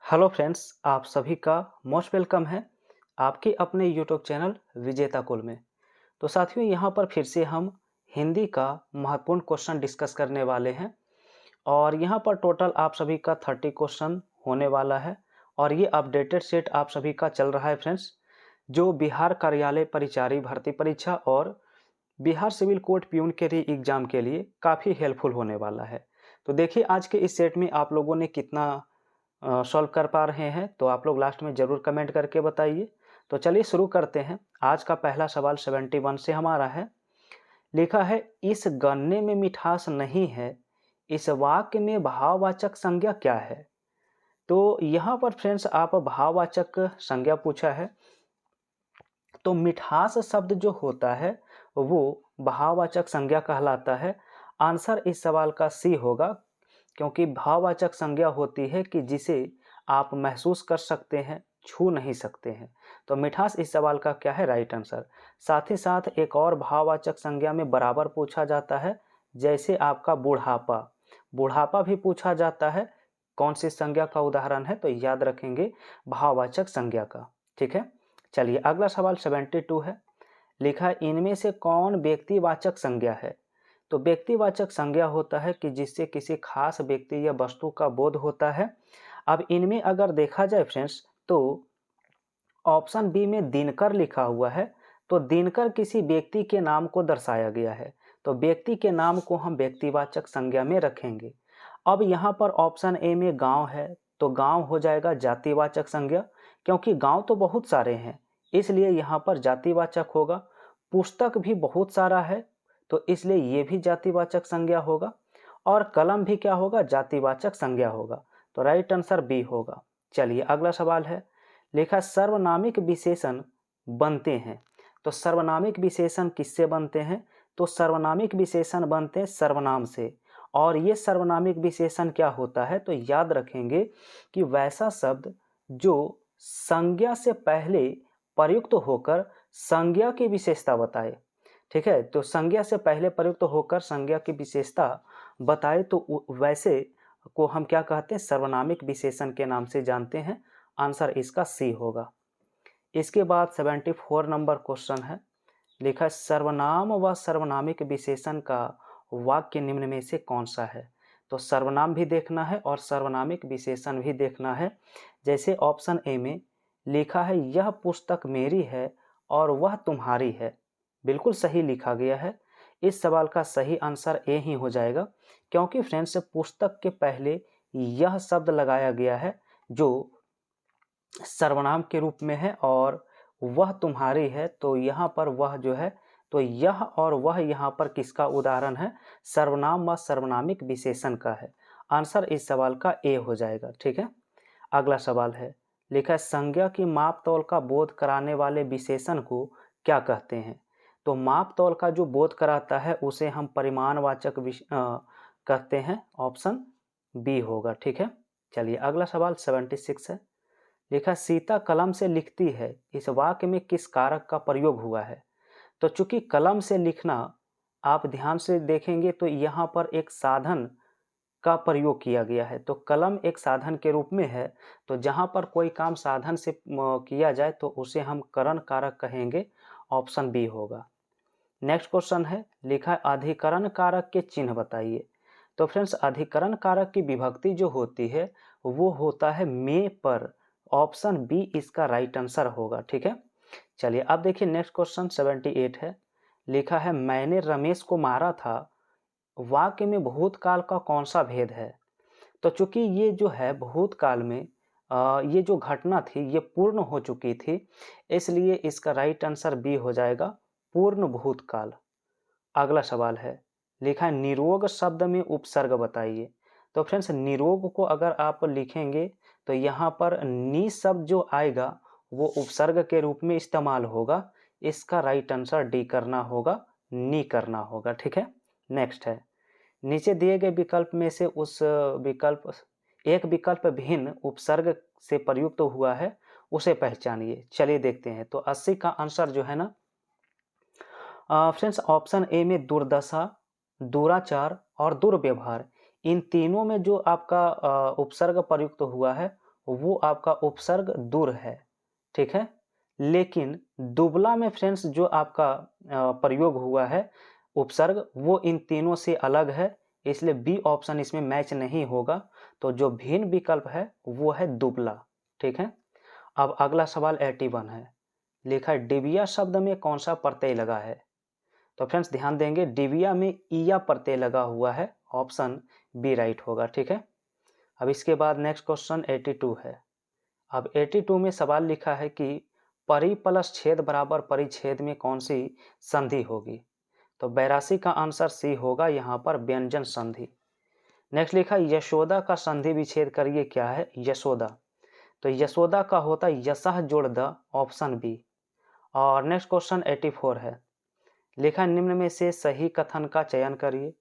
Hello friends, आप सभी का मोस्ट वेलकम है आपके अपने यूट्यूब चैनल विजेता कुल में। तो साथियों, यहाँ पर फिर से हम हिंदी का महत्वपूर्ण क्वेश्चन डिस्कस करने वाले हैं और यहाँ पर टोटल आप सभी का 30 क्वेश्चन होने वाला है और ये अपडेटेड सेट आप सभी का चल रहा है फ्रेंड्स, जो बिहार कार्यालय परिचारी भर्ती परीक्षा और बिहार सिविल कोर्ट प्यून के री एग्जाम के लिए काफ़ी हेल्पफुल होने वाला है। तो देखिए आज के इस सेट में आप लोगों ने कितना सॉल्व कर पा रहे हैं, तो आप लोग लास्ट में ज़रूर कमेंट करके बताइए। तो चलिए शुरू करते हैं। आज का पहला सवाल 71 से हमारा है। लिखा है, इस गन्ने में मिठास नहीं है, इस वाक्य में भाववाचक संज्ञा क्या है? तो यहाँ पर फ्रेंड्स आप भाववाचक संज्ञा पूछा है, तो मिठास शब्द जो होता है वो भाववाचक संज्ञा कहलाता है। आंसर इस सवाल का सी होगा, क्योंकि भाववाचक संज्ञा होती है कि जिसे आप महसूस कर सकते हैं, छू नहीं सकते हैं। तो मिठास इस सवाल का क्या है? Right answer. साथ ही साथ एक और भाववाचक संज्ञा में बराबर पूछा जाता है, जैसे आपका बुढ़ापा। बुढ़ापा भी पूछा जाता है, कौन सी संज्ञा का उदाहरण है? तो याद रखेंगे भाववाचक संज्ञा का। ठीक है, चलिए अगला सवाल 72 है। लिखा है, इनमें से कौन व्यक्तिवाचक संज्ञा है? तो व्यक्तिवाचक संज्ञा होता है कि जिससे किसी खास व्यक्ति या वस्तु का बोध होता है। अब इनमें अगर देखा जाए फ्रेंड्स, तो ऑप्शन बी में दिनकर लिखा हुआ है, तो दिनकर किसी व्यक्ति के नाम को दर्शाया गया है, तो व्यक्ति के नाम को हम व्यक्तिवाचक संज्ञा में रखेंगे। अब यहाँ पर ऑप्शन ए में गांव है, तो गांव हो जाएगा जातिवाचक संज्ञा, क्योंकि गांव तो बहुत सारे हैं, इसलिए यहाँ पर जातिवाचक होगा। पुस्तक भी बहुत सारा है, तो इसलिए ये भी जातिवाचक संज्ञा होगा। और कलम भी क्या होगा? जातिवाचक संज्ञा होगा। तो राइट आंसर बी होगा। चलिए अगला सवाल है। लिखा, सर्वनामिक विशेषण बनते हैं। तो सर्वनामिक विशेषण किससे बनते हैं? तो सर्वनामिक विशेषण बनते हैं सर्वनाम से। और ये सर्वनामिक विशेषण क्या होता है? तो याद रखेंगे कि वैसा शब्द जो संज्ञा से पहले प्रयुक्त होकर संज्ञा की विशेषता बताए। ठीक है, तो संज्ञा से पहले प्रयुक्त होकर संज्ञा की विशेषता बताए, तो वैसे को हम क्या कहते हैं? सर्वनामिक विशेषण के नाम से जानते हैं। आंसर इसका सी होगा। इसके बाद 74 नंबर क्वेश्चन है। लिखा है, सर्वनाम व सर्वनामिक विशेषण का वाक्य निम्न में से कौन सा है? तो सर्वनाम भी देखना है और सर्वनामिक विशेषण भी देखना है। जैसे ऑप्शन ए में लिखा है, यह पुस्तक मेरी है और वह तुम्हारी है। बिल्कुल सही लिखा गया है। इस सवाल का सही आंसर ए ही हो जाएगा, क्योंकि फ्रेंड्स पुस्तक के पहले यह शब्द लगाया गया है जो सर्वनाम के रूप में है, और वह तुम्हारी है, तो यहाँ पर वह जो है, तो यह और वह यहाँ पर किसका उदाहरण है? सर्वनाम व सर्वनामिक विशेषण का है। आंसर इस सवाल का ए हो जाएगा। ठीक है, अगला सवाल है। लिखा है, संज्ञा की माप तौल का बोध कराने वाले विशेषण को क्या कहते हैं? तो माप तौल का जो बोध कराता है उसे हम परिमाणवाचक कहते हैं। ऑप्शन बी होगा। ठीक है, चलिए अगला सवाल 76 है। लिखा, सीता कलम से लिखती है, इस वाक्य में किस कारक का प्रयोग हुआ है? तो चूंकि कलम से लिखना आप ध्यान से देखेंगे तो यहाँ पर एक साधन का प्रयोग किया गया है, तो कलम एक साधन के रूप में है। तो जहाँ पर कोई काम साधन से किया जाए तो उसे हम करण कारक कहेंगे। ऑप्शन बी होगा। नेक्स्ट क्वेश्चन है। लिखा है, अधिकरण कारक के चिन्ह बताइए। तो फ्रेंड्स अधिकरण कारक की विभक्ति जो होती है वो होता है में पर। ऑप्शन बी इसका राइट आंसर होगा। ठीक है, चलिए अब देखिए नेक्स्ट क्वेश्चन 78 है। लिखा है, मैंने रमेश को मारा था, वाक्य में भूतकाल का कौन सा भेद है? तो चूंकि ये जो है भूतकाल में ये जो घटना थी ये पूर्ण हो चुकी थी, इसलिए इसका राइट आंसर बी हो जाएगा, पूर्ण भूतकाल। अगला सवाल है। लिखा है, निरोग शब्द में उपसर्ग बताइए। तो फ्रेंड्स निरोग को अगर आप लिखेंगे तो यहाँ पर नी शब्द जो आएगा वो उपसर्ग के रूप में इस्तेमाल होगा। इसका राइट आंसर डी करना होगा, नी करना होगा। ठीक है, नेक्स्ट है। नीचे दिए गए विकल्प में से उस विकल्प एक विकल्प भिन्न उपसर्ग से प्रयुक्त हुआ है, उसे पहचानिए। चलिए देखते हैं। तो 80 का आंसर जो है ना फ्रेंड्स ऑप्शन ए में दुर्दशा, दुराचार और दुर्व्यवहार, इन तीनों में जो आपका उपसर्ग प्रयुक्त हुआ है वो आपका उपसर्ग दूर है, ठीक है। लेकिन दुबला में फ्रेंड्स जो आपका प्रयोग हुआ है उपसर्ग, वो इन तीनों से अलग है, इसलिए बी ऑप्शन इसमें मैच नहीं होगा। तो जो भिन्न विकल्प है वो है दुबला, ठीक है। अब अगला सवाल 81 है, लिखा है डिबिया शब्द में कौन सा प्रत्यय लगा है। तो फ्रेंड्स ध्यान देंगे, डिबिया में ईया प्रत्यय लगा हुआ है, ऑप्शन बी राइट होगा, ठीक है। अब इसके बाद नेक्स्ट क्वेश्चन 82 है। अब 82 में सवाल लिखा है कि परि प्लस छेद बराबर परिच्छेद में कौन सी संधि होगी। तो 82 का आंसर सी होगा, यहाँ पर व्यंजन संधि। नेक्स्ट लिखा यशोदा का संधि विच्छेद करिए क्या है, यशोदा। तो यशोदा का होता है यशः जोड़ द, ऑप्शन बी। और नेक्स्ट क्वेश्चन 84 है, लिखा निम्न में से सही कथन का चयन करिए,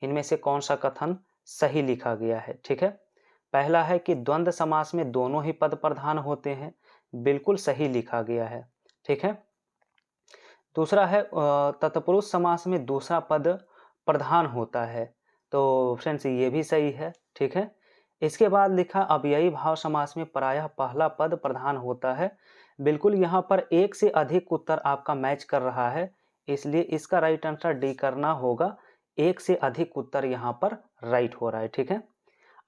इनमें से कौन सा कथन सही लिखा गया है, ठीक है। पहला है कि द्वंद्व समास में दोनों ही पद प्रधान होते हैं, बिल्कुल सही लिखा गया है, ठीक है। दूसरा है तत्पुरुष समास में दूसरा पद प्रधान होता है, तो फ्रेंड्स ये भी सही है, ठीक है। इसके बाद लिखा अव्ययी भाव समास में प्रायः पहला पद प्रधान होता है, बिल्कुल यहाँ पर एक से अधिक उत्तर आपका मैच कर रहा है, इसलिए इसका राइट आंसर डी करना होगा, एक से अधिक उत्तर यहाँ पर राइट हो रहा है, ठीक है।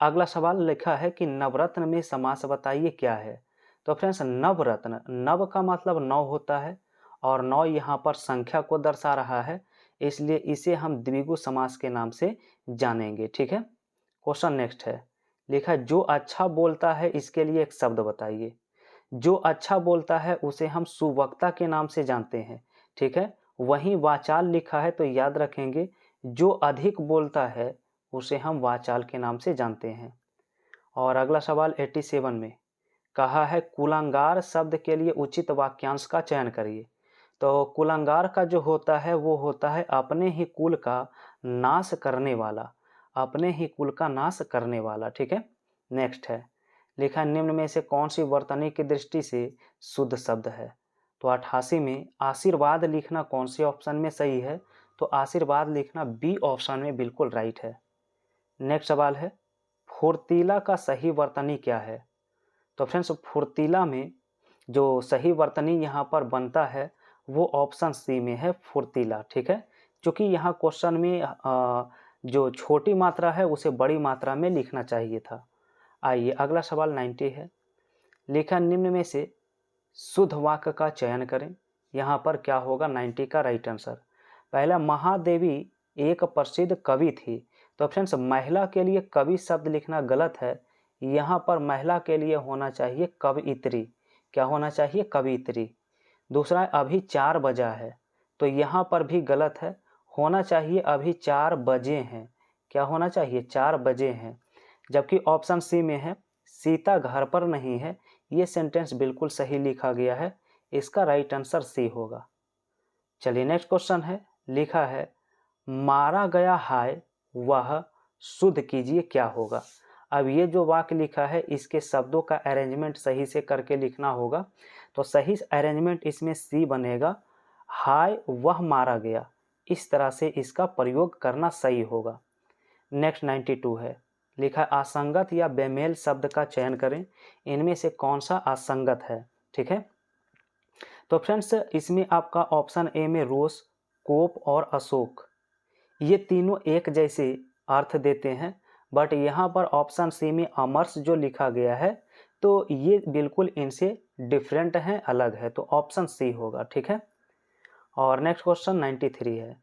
अगला सवाल लिखा है कि नवरत्न में समास बताइए क्या है। तो फ्रेंड्स नवरत्न, नव का मतलब 9 होता है और 9 यहाँ पर संख्या को दर्शा रहा है, इसलिए इसे हम द्विगु समास के नाम से जानेंगे, ठीक है। क्वेश्चन नेक्स्ट है, लिखा है जो अच्छा बोलता है इसके लिए एक शब्द बताइए। जो अच्छा बोलता है उसे हम सुवक्ता के नाम से जानते हैं, ठीक है। वहीं वाचाल लिखा है तो याद रखेंगे जो अधिक बोलता है उसे हम वाचाल के नाम से जानते हैं। और अगला सवाल 87 में कहा है कुलांगार शब्द के लिए उचित वाक्यांश का चयन करिए। तो कुलांगार का जो होता है वो होता है अपने ही कुल का नाश करने वाला, अपने ही कुल का नाश करने वाला, ठीक है। नेक्स्ट है, लिखा निम्न में से कौन सी वर्तनी की दृष्टि से शुद्ध शब्द है। तो 88 में आशीर्वाद लिखना कौन से ऑप्शन में सही है। तो आशीर्वाद लिखना बी ऑप्शन में बिल्कुल राइट है। नेक्स्ट सवाल है फुर्तीला का सही वर्तनी क्या है। तो फ्रेंड्स फुर्तीला में जो सही वर्तनी यहाँ पर बनता है वो ऑप्शन सी में है, फुर्तीला, ठीक है। क्योंकि यहाँ क्वेश्चन में जो छोटी मात्रा है उसे बड़ी मात्रा में लिखना चाहिए था। आइए अगला सवाल 90 है, लिखा निम्न में से शुद्ध वाक्य का चयन करें। यहाँ पर क्या होगा 90 का राइट आंसर। पहला महादेवी एक प्रसिद्ध कवि थी। तो फ्रेंड्स महिला के लिए कवि शब्द लिखना गलत है, यहाँ पर महिला के लिए होना चाहिए कवयित्री। क्या होना चाहिए, कवयित्री। दूसरा अभी 4 बजा है, तो यहाँ पर भी गलत है, होना चाहिए अभी 4 बजे हैं। क्या होना चाहिए, 4 बजे हैं। जबकि ऑप्शन सी में है सीता घर पर नहीं है, ये सेंटेंस बिल्कुल सही लिखा गया है, इसका राइट आंसर सी होगा। चलिए नेक्स्ट क्वेश्चन है, लिखा है मारा गया हाय वह शुद्ध कीजिए क्या होगा। अब ये जो वाक्य लिखा है इसके शब्दों का अरेंजमेंट सही से करके लिखना होगा। तो सही अरेंजमेंट इसमें सी बनेगा, हाय वह मारा गया, इस तरह से इसका प्रयोग करना सही होगा। नेक्स्ट 92 है, लिखा असंगत या बेमेल शब्द का चयन करें, इनमें से कौन सा असंगत है, ठीक है। तो फ्रेंड्स इसमें आपका ऑप्शन ए में रोष, कोप और अशोक, ये तीनों एक जैसे अर्थ देते हैं, बट यहाँ पर ऑप्शन सी में अमर्ष जो लिखा गया है तो ये बिल्कुल इनसे डिफरेंट हैं, अलग है, तो ऑप्शन सी होगा, ठीक है। और नेक्स्ट क्वेश्चन 93 है,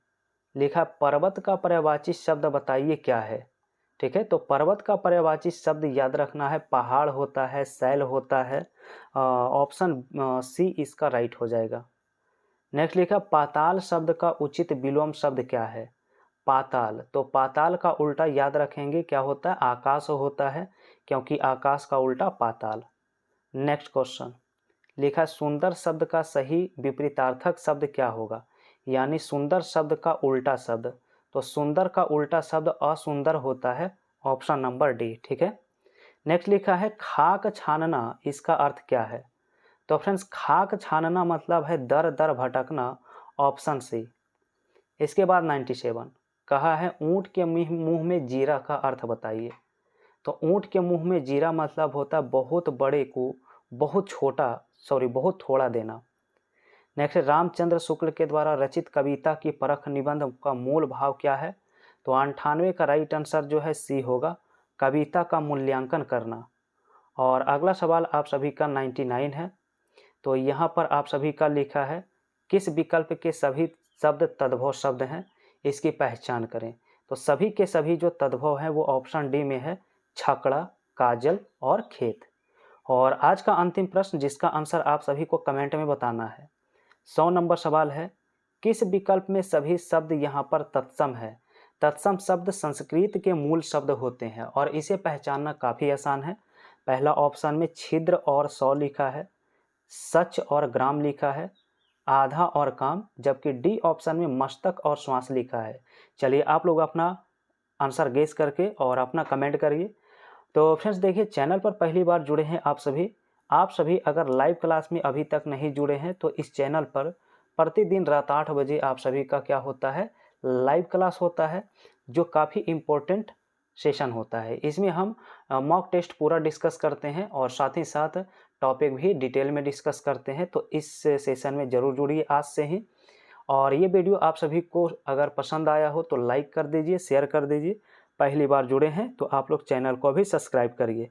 लिखा पर्वत का पर्यायवाची शब्द बताइए क्या है, ठीक है। तो पर्वत का पर्यायवाची शब्द याद रखना है पहाड़ होता है, शैल होता है, ऑप्शन सी इसका राइट हो जाएगा। नेक्स्ट लिखा पाताल शब्द का उचित विलोम शब्द क्या है। पाताल, तो पाताल का उल्टा याद रखेंगे क्या होता है, आकाश होता है, क्योंकि आकाश का उल्टा पाताल। नेक्स्ट क्वेश्चन, लिखा सुंदर शब्द का सही विपरीतार्थक शब्द क्या होगा, यानी सुंदर शब्द का उल्टा शब्द। तो सुंदर का उल्टा शब्द असुंदर होता है, ऑप्शन नंबर डी, ठीक है। नेक्स्ट लिखा है खाक छानना, इसका अर्थ क्या है। तो फ्रेंड्स खाक छानना मतलब है दर दर भटकना, ऑप्शन सी। इसके बाद 97 कहा है ऊंट के मुंह में जीरा का अर्थ बताइए। तो ऊँट के मुंह में जीरा मतलब होता है बहुत बड़े को बहुत थोड़ा देना। नेक्स्ट, रामचंद्र शुक्ल के द्वारा रचित कविता की परख निबंध का मूल भाव क्या है? तो 98 का राइट आंसर जो है सी होगा, कविता का मूल्यांकन करना। और अगला सवाल आप सभी का 99 है। तो यहाँ पर आप सभी का लिखा है, किस विकल्प के सभी शब्द तद्भव शब्द हैं, इसकी पहचान करें। तो सभी के सभी जो तद्भव हैं वो ऑप्शन डी में है, छकड़ा, काजल और खेत। और आज का अंतिम प्रश्न जिसका आंसर आप सभी को कमेंट में बताना है। 100 नंबर सवाल है, किस विकल्प में सभी शब्द यहाँ पर तत्सम है? तत्सम शब्द संस्कृत के मूल शब्द होते हैं और इसे पहचानना काफ़ी आसान है। पहला ऑप्शन में छिद्र और सौ लिखा है, सच और ग्राम लिखा है, आधा और काम, जबकि डी ऑप्शन में मस्तक और श्वास लिखा है। चलिए आप लोग अपना आंसर गेस करके और अपना कमेंट करिए। तो फ्रेंड्स देखिए, चैनल पर पहली बार जुड़े हैं आप सभी अगर लाइव क्लास में अभी तक नहीं जुड़े हैं तो इस चैनल पर प्रतिदिन रात 8 बजे आप सभी का क्या होता है, लाइव क्लास होता है, जो काफ़ी इम्पोर्टेंट सेशन होता है। इसमें हम मॉक टेस्ट पूरा डिस्कस करते हैं और साथ ही साथ टॉपिक भी डिटेल में डिस्कस करते हैं। तो इस सेशन में ज़रूर जुड़िए आज से ही। और ये वीडियो आप सभी को अगर पसंद आया हो तो लाइक कर दीजिए, शेयर कर दीजिए। पहली बार जुड़े हैं तो आप लोग चैनल को भी सब्सक्राइब करिए।